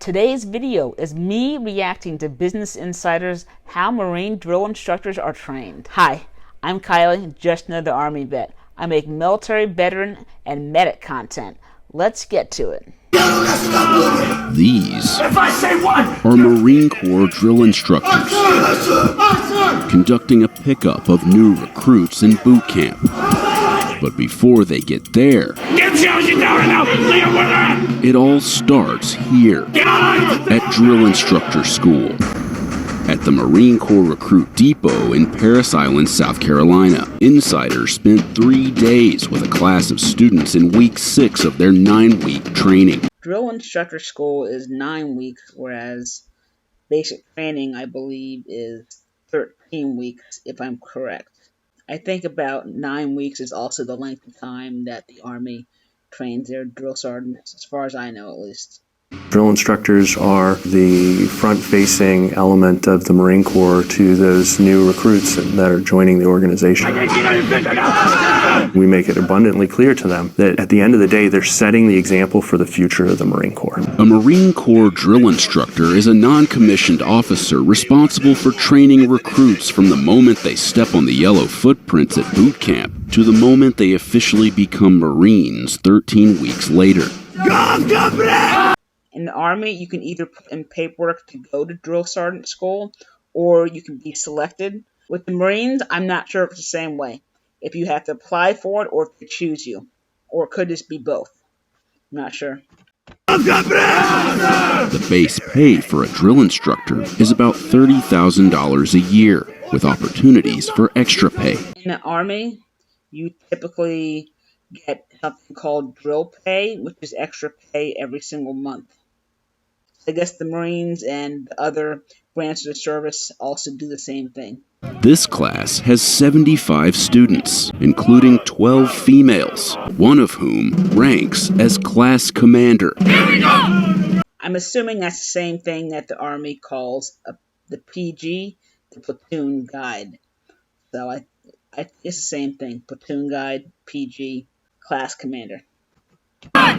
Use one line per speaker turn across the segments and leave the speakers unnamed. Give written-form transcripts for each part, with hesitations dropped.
Today's video is me reacting to Business Insider's How Marine Drill Instructors Are Trained. Hi, I'm Kylie, just another Army vet. I make military, veteran, and medic content. Let's get to it.
These are Marine Corps drill instructors conducting a pickup of new recruits in boot camp. But before they get there, it all starts here at Drill Instructor School at the Marine Corps Recruit Depot in Parris Island, South Carolina. Insiders spent 3 days with a class of students in week 6 of their 9-week training.
Drill Instructor School is 9 weeks, whereas basic training, I believe, is 13 weeks, if I'm correct. I think about 9 weeks is also the length of time that the Army trains their drill sergeants, as far as I know at least.
Drill instructors are the front-facing element of the Marine Corps to those new recruits that are joining the organization. We make it abundantly clear to them that at the end of the day, they're setting the example for the future of the Marine Corps.
A Marine Corps drill instructor is a non-commissioned officer responsible for training recruits from the moment they step on the yellow footprints at boot camp to the moment they officially become Marines 13 weeks later.
In the Army, you can either put in paperwork to go to drill sergeant school, or you can be selected. With the Marines, I'm not sure if it's the same way. If you have to apply for it, or if they choose you. Or it could just be both. I'm not sure.
The base pay for a drill instructor is about $30,000 a year, with opportunities for extra pay.
In the Army, you typically get something called drill pay, which is extra pay every single month. I guess the Marines and the other branches of service also do the same thing.
This class has 75 students, including 12 females, one of whom ranks as class commander.
I'm assuming that's the same thing that the Army calls the PG, the platoon guide. So it's the same thing, platoon guide, PG, class commander.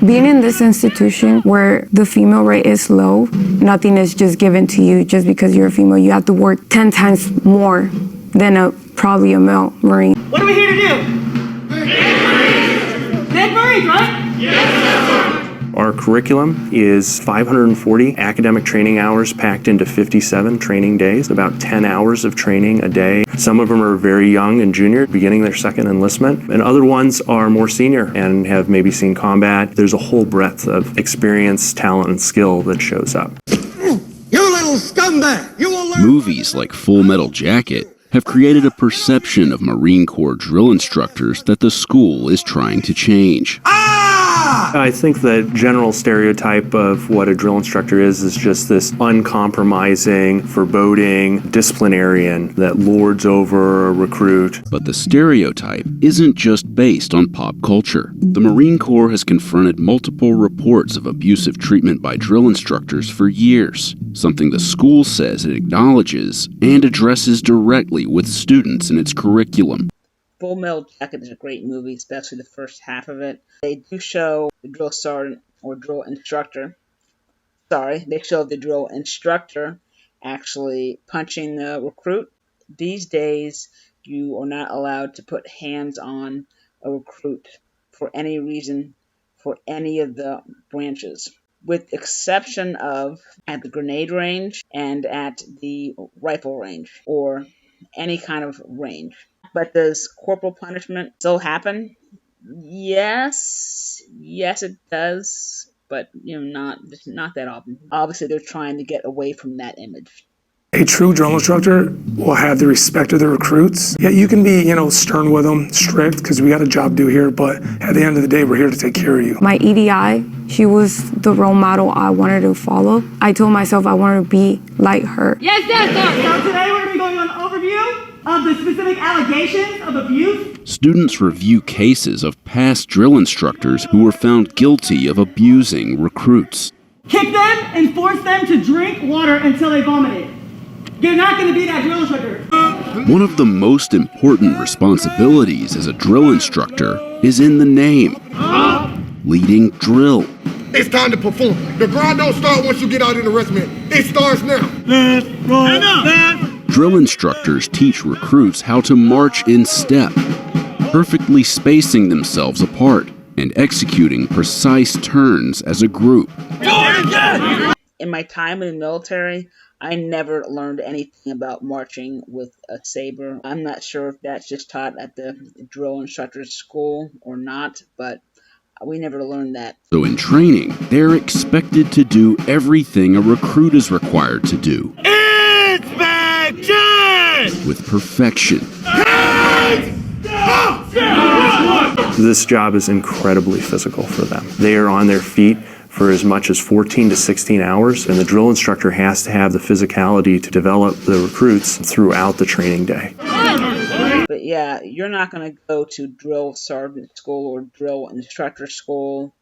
Being in this institution where the female rate is low, nothing is just given to you just because you're a female. You have to work 10 times more than probably a male Marine.
What are we here to do? Dead Marines, right? Yes, sir.
Our curriculum is 540 academic training hours packed into 57 training days, about 10 hours of training a day. Some of them are very young and junior, beginning their second enlistment, and other ones are more senior and have maybe seen combat. There's a whole breadth of experience, talent, and skill that shows up.
You little scumbag! You will learn.
Movies like Full Metal Jacket have created a perception of Marine Corps drill instructors that the school is trying to change.
I think the general stereotype of what a drill instructor is just this uncompromising, foreboding disciplinarian that lords over a recruit.
But the stereotype isn't just based on pop culture. The Marine Corps has confronted multiple reports of abusive treatment by drill instructors for years, something the school says it acknowledges and addresses directly with students in its curriculum.
Full Metal Jacket is a great movie, especially the first half of it. They do show the drill sergeant or drill instructor. They show the drill instructor actually punching the recruit. These days, you are not allowed to put hands on a recruit for any reason, for any of the branches, with exception of at the grenade range and at the rifle range, or any kind of range. But does corporal punishment still happen? Yes, it does, but not that often. Obviously, they're trying to get away from that image.
A true drill instructor will have the respect of the recruits. Yeah, you can be, stern with them, strict, because we got a job to do here, but at the end of the day, we're here to take care of you.
My EDI, she was the role model I wanted to follow. I told myself I wanted to be like her.
Yes, sir. So today we're going to be going on an overview of the specific allegations of abuse.
Students review cases of past drill instructors who were found guilty of abusing recruits.
Kick them and force them to drink water until they vomited. You're not going to be that drill instructor.
One of the most important responsibilities as a drill instructor is in the name: leading drill.
It's time to perform. The grind don't start once you get out in the regiment. It starts now.
Drill instructors teach recruits how to march in step, perfectly spacing themselves apart and executing precise turns as a group.
In my time in the military, I never learned anything about marching with a saber. I'm not sure if that's just taught at the drill instructor school or not, but we never learned that.
So in training, they're expected to do everything a recruit is required to do. Inspection! With perfection.
This job is incredibly physical for them. They are on their feet for as much as 14 to 16 hours, and the drill instructor has to have the physicality to develop the recruits throughout the training day.
But yeah, you're not going to go to drill sergeant school or drill instructor school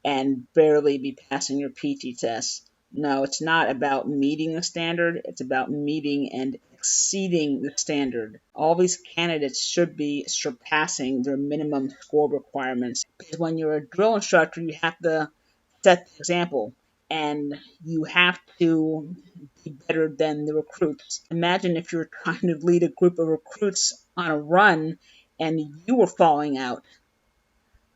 and barely be passing your PT test. No, it's not about meeting the standard, it's about meeting and exceeding the standard. All these candidates should be surpassing their minimum score requirements. Because when you're a drill instructor, you have to set the example, and you have to be better than the recruits. Imagine if you're trying to lead a group of recruits on a run and you were falling out.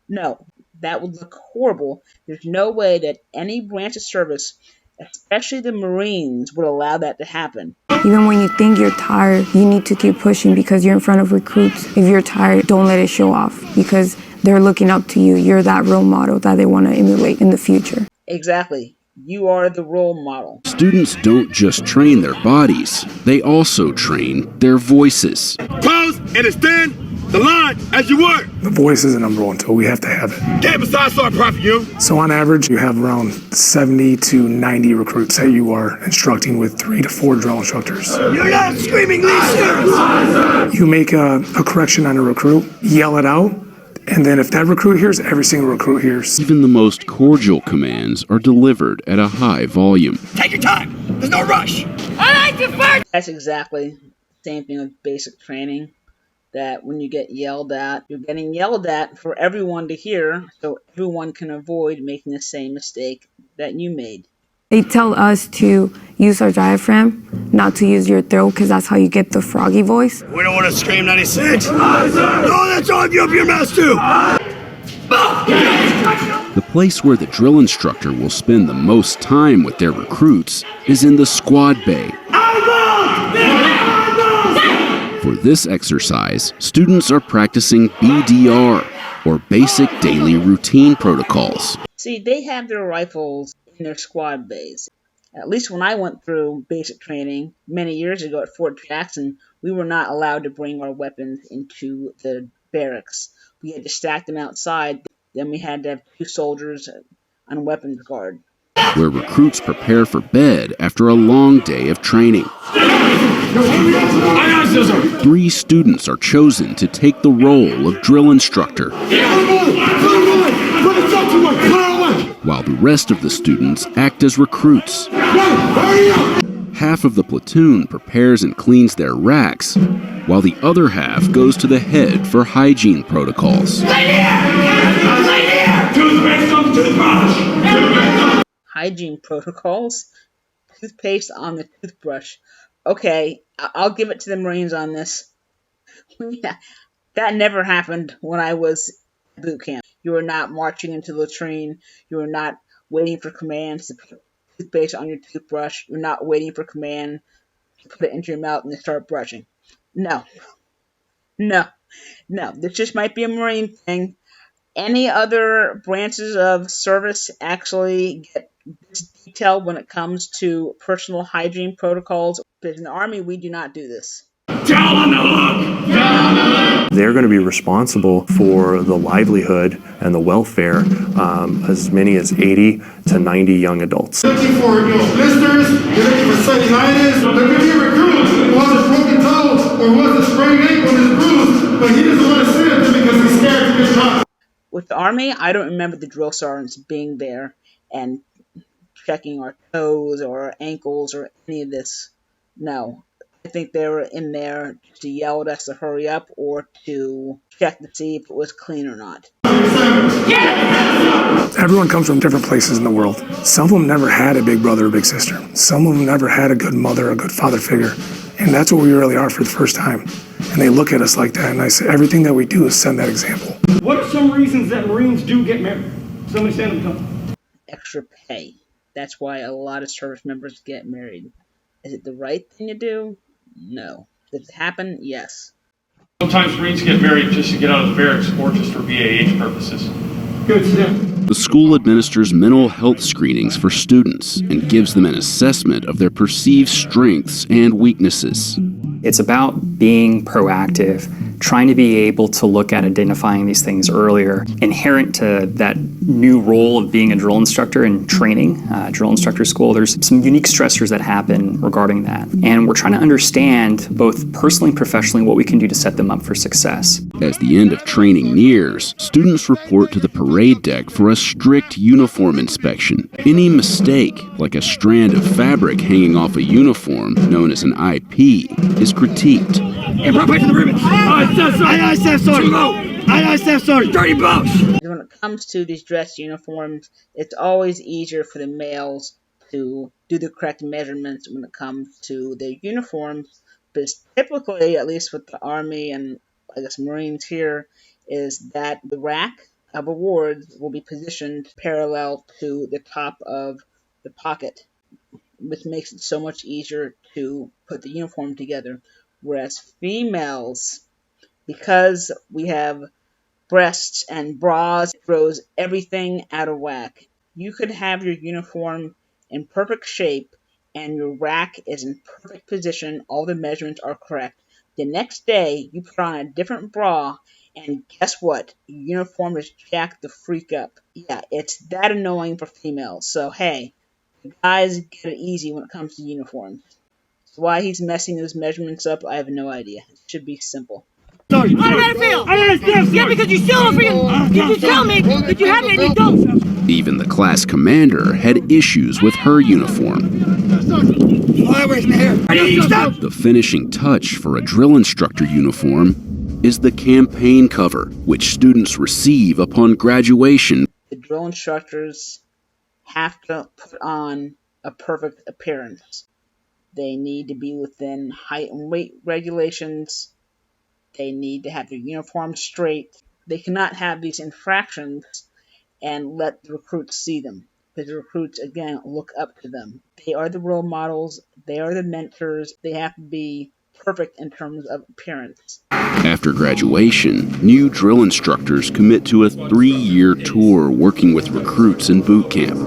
No, that would look horrible. There's no way that any branch of service, especially the Marines, would allow that to happen.
Even when you think you're tired, you need to keep pushing because you're in front of recruits. If you're tired, don't let it show off because they're looking up to you. You're that role model that they want to emulate in the future.
Exactly. You are the role model.
Students don't just train their bodies, they also train their voices.
Pose and extend the line as you work.
The voice is the number one tool. We have to have it.
Get beside Sergeant Prophet, you.
So on average, you have around 70 to 90 recruits that you are instructing with 3 to 4 drill instructors.
You're not screaming these.
You make a correction on a recruit, yell it out, and then if that recruit hears, every single recruit hears.
Even the most cordial commands are delivered at a high volume.
Take your time. There's no rush. I like to fight.
That's exactly the same thing with basic training. That when you get yelled at, you're getting yelled at for everyone to hear, so everyone can avoid making the same mistake that you made.
They tell us to use our diaphragm, not to use your throat, because that's how you get the froggy voice.
We don't want to scream 96. No, that's on you up your mouth too.
The place where the drill instructor will spend the most time with their recruits is in the squad bay. For this exercise, students are practicing BDR, or Basic Daily Routine Protocols.
See, they have their rifles in their squad bays. At least when I went through basic training many years ago at Fort Jackson, we were not allowed to bring our weapons into the barracks. We had to stack them outside. Then we had to have 2 soldiers on weapons guard.
Where recruits prepare for bed after a long day of training. 3 students are chosen to take the role of drill instructor, while the rest of the students act as recruits. Half of the platoon prepares and cleans their racks, while the other half goes to the head for hygiene protocols.
Hygiene protocols? Toothpaste on the toothbrush. Okay, I'll give it to the Marines on this. Yeah, that never happened when I was at boot camp. You were not marching into the latrine. You were not waiting for commands to put toothpaste on your toothbrush. You're not waiting for command to put it into your mouth and then start brushing. No. This just might be a Marine thing. Any other branches of service actually get this detailed when it comes to personal hygiene protocols? Because in the Army, we do not do this.
They're going to be responsible for the livelihood and the welfare as many as 80 to 90 young adults.
Looking for blisters, you're looking for cellulitis, there could be a recruit who has a broken toe or who has a sprained ankle and is bruised, but he doesn't want to say it because he's scared to get shot.
With the Army, I don't remember the drill sergeants being there and checking our toes or our ankles or any of this. No. I think they were in there to yell at us to hurry up or to check to see if it was clean or not.
Everyone comes from different places in the world. Some of them never had a big brother or big sister. Some of them never had a good mother or a good father figure. And that's what we really are for the first time. And they look at us like that, and I say everything that we do is send that example.
What are some reasons that Marines do get married? Somebody stand up.
Extra pay. That's why a lot of service members get married. Is it the right thing to do? No. Does it happen? Yes.
Sometimes Marines get married just to get out of the barracks or just for BAH purposes.
Good step.
The school administers mental health screenings for students and gives them an assessment of their perceived strengths and weaknesses.
It's about being proactive, trying to be able to look at identifying these things earlier. Inherent to that new role of being a drill instructor and training, drill instructor school, there's some unique stressors that happen regarding that. And we're trying to understand both personally and professionally what we can do to set them up for success.
As the end of training nears, students report to the parade deck for a strict uniform inspection. Any mistake, like a strand of fabric hanging off a uniform, known as an IP, is critiqued.
Hey, bro, wait for the ribbon. Aye, Staff Sergeant. Aye, Staff Sergeant. Dirty boss.
When it comes to these dress uniforms, it's always easier for the males to do the correct measurements when it comes to their uniforms. But it's typically, at least with the Army and I guess Marines here, is that the rack of awards will be positioned parallel to the top of the pocket, which makes it so much easier to put the uniform together. Whereas females, because we have breasts and bras, it throws everything out of whack. You could have your uniform in perfect shape and your rack is in perfect position, all the measurements are correct. The next day, you put on a different bra, and guess what? Your uniform is jacked the freak up. Yeah, it's that annoying for females. So, hey, the guys get it easy when it comes to uniforms. So why he's messing those measurements up, I have no idea. It should be simple.
How did that feel? I understand. Yeah, because you still don't freaking. Did you tell me that you have it and you don't?
Even the class commander had issues with her uniform. The finishing touch for a drill instructor uniform is the campaign cover, which students receive upon graduation.
The drill instructors have to put on a perfect appearance. They need to be within height and weight regulations. They need to have their uniform straight. They cannot have these infractions and let the recruits see them. Because the recruits, again, look up to them. They are the role models. They are the mentors. They have to be perfect in terms of appearance.
After graduation, new drill instructors commit to a 3-year tour working with recruits in boot camp.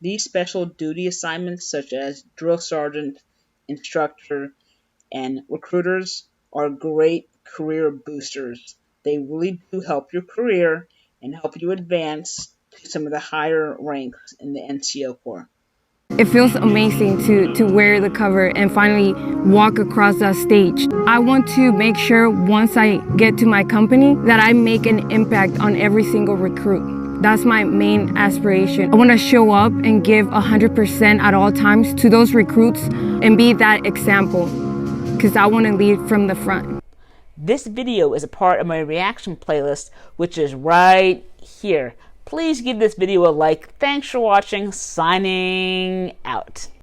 These special duty assignments, such as drill sergeant, instructor, and recruiters, are great career boosters. They really do help your career and help you advance to some of the higher ranks in the NCO Corps.
It feels amazing to wear the cover and finally walk across that stage. I want to make sure once I get to my company that I make an impact on every single recruit. That's my main aspiration. I want to show up and give 100% at all times to those recruits and be that example, because I want to lead from the front.
This video is a part of my reaction playlist, which is right here. Please give this video a like. Thanks for watching. Signing out.